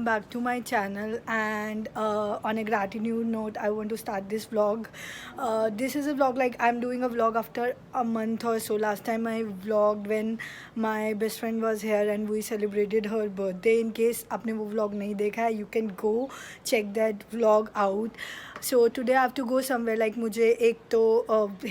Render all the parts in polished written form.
back to my channel. And on a gratitude note, I want to start this vlog. This is a vlog, like I'm doing a vlog after a month or so. Last time I vlogged when my best friend was here and we celebrated her birthday. In case आपने वो vlog नहीं देखा है, you can go check that vlog out. So today I have to go somewhere, like मुझे एक तो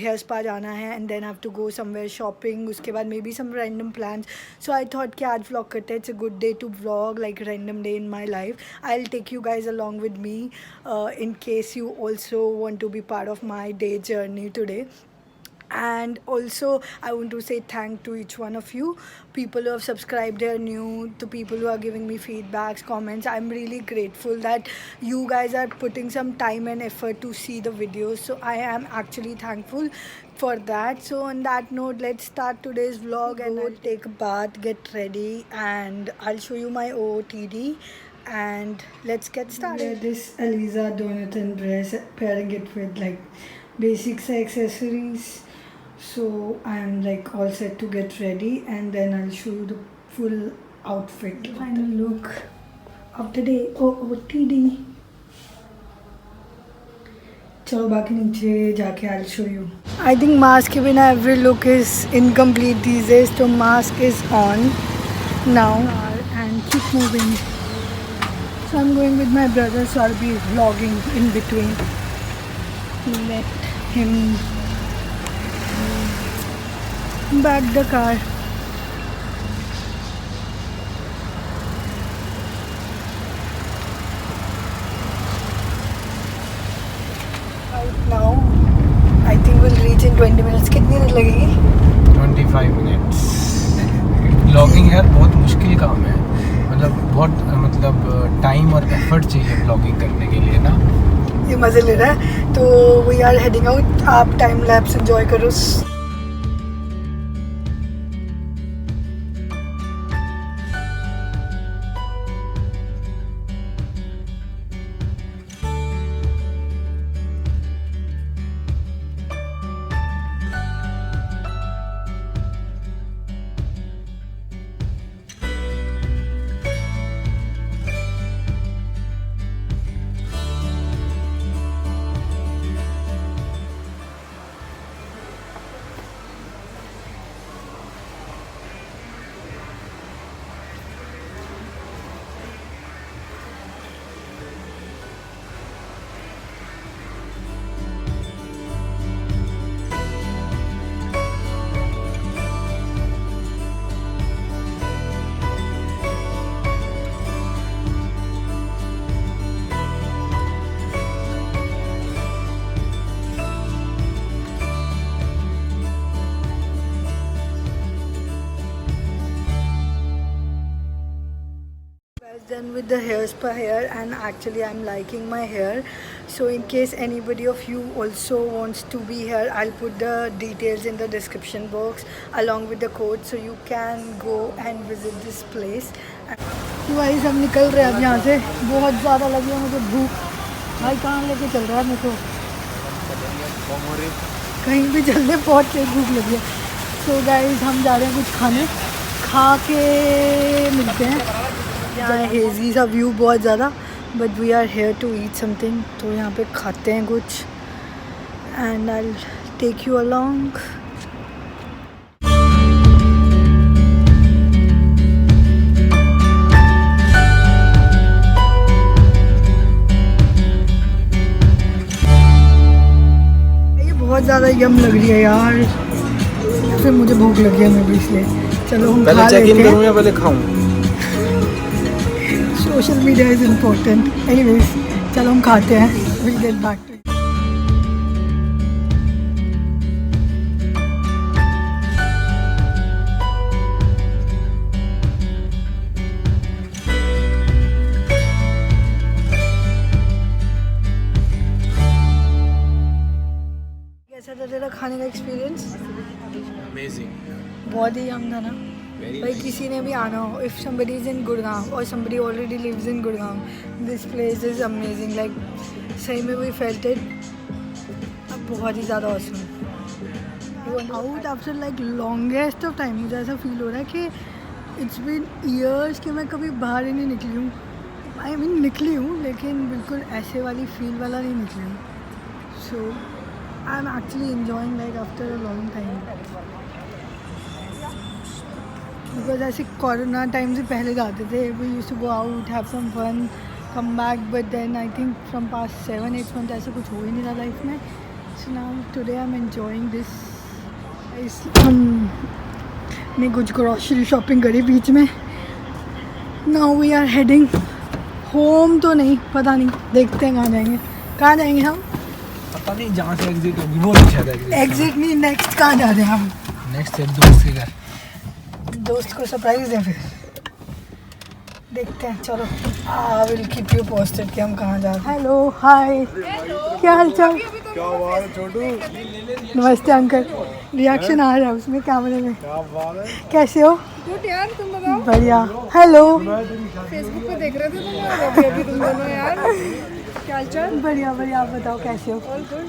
hair spa जाना है and then I have to go somewhere shopping. उसके बाद maybe some random plans. So I thought कि आज vlog करते हैं. It's a good day to vlog, like random day in my life. I'll take you guys along with me in case you also want to be part of my day journey today. And also I want to say thank to each one of you, people who have subscribed here new, to people who are giving me feedbacks, comments. I'm really grateful that you guys are putting some time and effort to see the videos, so I am actually thankful for that. So on that note, let's start today's vlog and I'll take a bath, get ready, and I'll show you my OOTD. And let's get started. This Aliza Donathan dress, pairing it with like basic accessories. So I'm like all set to get ready and then I'll show you the full outfit. Final look of the day. OOTD. चलो बाकी नीचे जाके I'll show you. I think mask के बिना every look is incomplete these days. So mask is on now and keep moving. So I'm going with my brother, so I'll be vlogging in between. Let him back the car. Right now, I think we'll reach in 20 minutes. कितनी देर लगेगी? 25 minutes. Blogging यार बहुत मुश्किल काम है, मतलब time और effort चाहिए ब्लॉगिंग करने के लिए ना. ये मज़े ले रहा है. तो वी आर हेडिंग आउट. आप टाइम लैप्स एंजॉय करो. Done with the hair spa here, and actually I'm liking my hair. So in case anybody of you also wants to be here, I'll put the details in the description box along with the code, so you can go and visit this place. भाई सब निकल रहे हैं अब यहाँ से. बहुत ज़्यादा लगी है मुझे भूख. भाई कहाँ लेके चल रहा है मेरे को? कहीं भी चलने बहुत तेज भूख लगी है. So guys हम जा रहे हैं कुछ खाने, खा के मिलते हैं. यहाँ हेजी सा व्यू बहुत ज़्यादा, but we are here to eat something. तो यहाँ पे खाते हैं कुछ and I take you along. ये बहुत ज़्यादा यम लग रही है यार. फिर मुझे भूख लगी है, मैं भी इसलिए चलो हम पहले चेक इन करूँ या पहले खाऊँ? Social media is important. Anyways चलो हम खाते हैं. Will get back to. कैसा था तेरा खाने का एक्सपीरियंस? अमेजिंग. बहुत ही यम था ना भाई. किसी ने भी आना हो, if somebody is in Gurgaon और somebody already lives in Gurgaon, this place is amazing. like सही में we felt it. अब बहुत ही ज़्यादा awesome. Out after like longest of time. मुझे ऐसा फील हो रहा है कि इट्स बीन ईयर्स कि मैं कभी बाहर ही नहीं निकली हूँ. आई मीन निकली हूँ, लेकिन बिल्कुल ऐसे वाली फील वाला नहीं निकली हूँ. So I am actually enjoying like after a long time. Because ऐसे कोरोना टाइम से पहले जाते थे, we used to go out, have some fun, come back, but then I think from past 7-8 month ऐसा कुछ हो ही नहीं रहा लाइफ में. So now today I am enjoying this. हमने कुछ ग्रॉसरी शॉपिंग करी बीच में. Now we are heading home. तो नहीं पता नहीं, देखते हैं कहाँ जाएंगे हम. पता नहीं जहाँ से एग्जिट होगी वो नहीं शायद एग्जिट नहीं, नेक्स्ट कहाँ जा रहे हैं हम. नेक्स्ट एक दोस्त के घर. दोस्त को सरप्राइज है, फिर देखते हैं. चलो I will keep you posted कि हम कहाँ जा रहे हैं. हेलो, हाय, क्या हाल चाल. क्या बात है छोटू. नमस्ते अंकल. रिएक्शन आ रहा है उसमें कैमरे में. क्या बात है. कैसे हो. गुड यार, तुम बताओ. बढ़िया. हेलो. फेसबुक पे देख रहे थे तुम और अभी तुम दोनों यार. क्या हाल चाल. बढ़िया बढ़िया, आप बताओ कैसे हो. All good.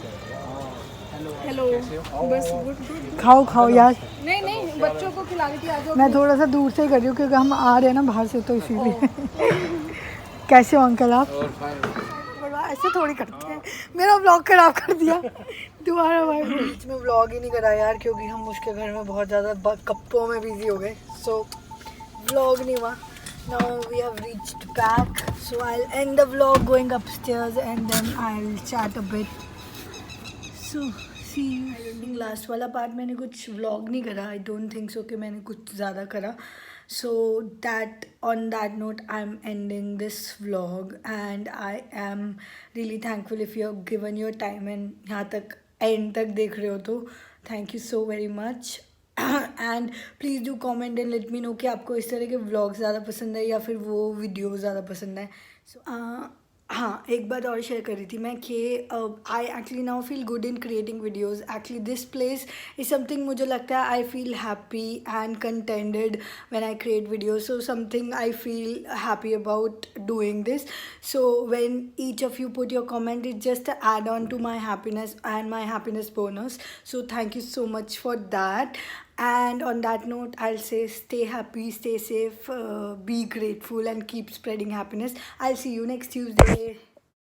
हेलो. बस गुड गुड. खाओ यार. नहीं बच्चों को खिला रही थी. आ जाओ. मैं थोड़ा सा दूर से ही कर रही हूँ क्योंकि हम आ रहे हैं ना बाहर से, तो इसीलिए. कैसे हो अंकल आप. ऐसे थोड़ी करते हैं. मेरा व्लॉग खराब कर दिया दोबारा. भाई बीच में व्लॉग ही नहीं करा यार, क्योंकि हम उसके घर में बहुत ज़्यादा कप्पों में बिजी हो गए. सो व्लॉग नहीं हुआ. Now we have reached back, so I will end the vlog going upstairs and then I will chat a bit. So see you. Last वाला पार्ट मैंने कुछ व्लॉग नहीं करा. आई डोंट थिंक सो कि मैंने कुछ ज़्यादा करा. So that on that note I'm ending this vlog and I am really thankful if you have given your time and यहाँ तक end तक देख रहे हो तो thank you so very much. And please do comment and let me know कि आपको इस तरह के vlogs ज़्यादा पसंद है या फिर वो videos ज़्यादा पसंद है. So हाँ, एक बात और शेयर कर रही थी मैं कि I actually now feel good in creating videos. Actually this place is something, मुझे लगता है I feel happy and contented when I create videos. So something I feel happy about doing this. So when each of you put your comment, it just add on to my happiness and my happiness bonus. So thank you so much for that. And on that note, I'll say stay happy, stay safe, be grateful and keep spreading happiness. I'll see you next Tuesday.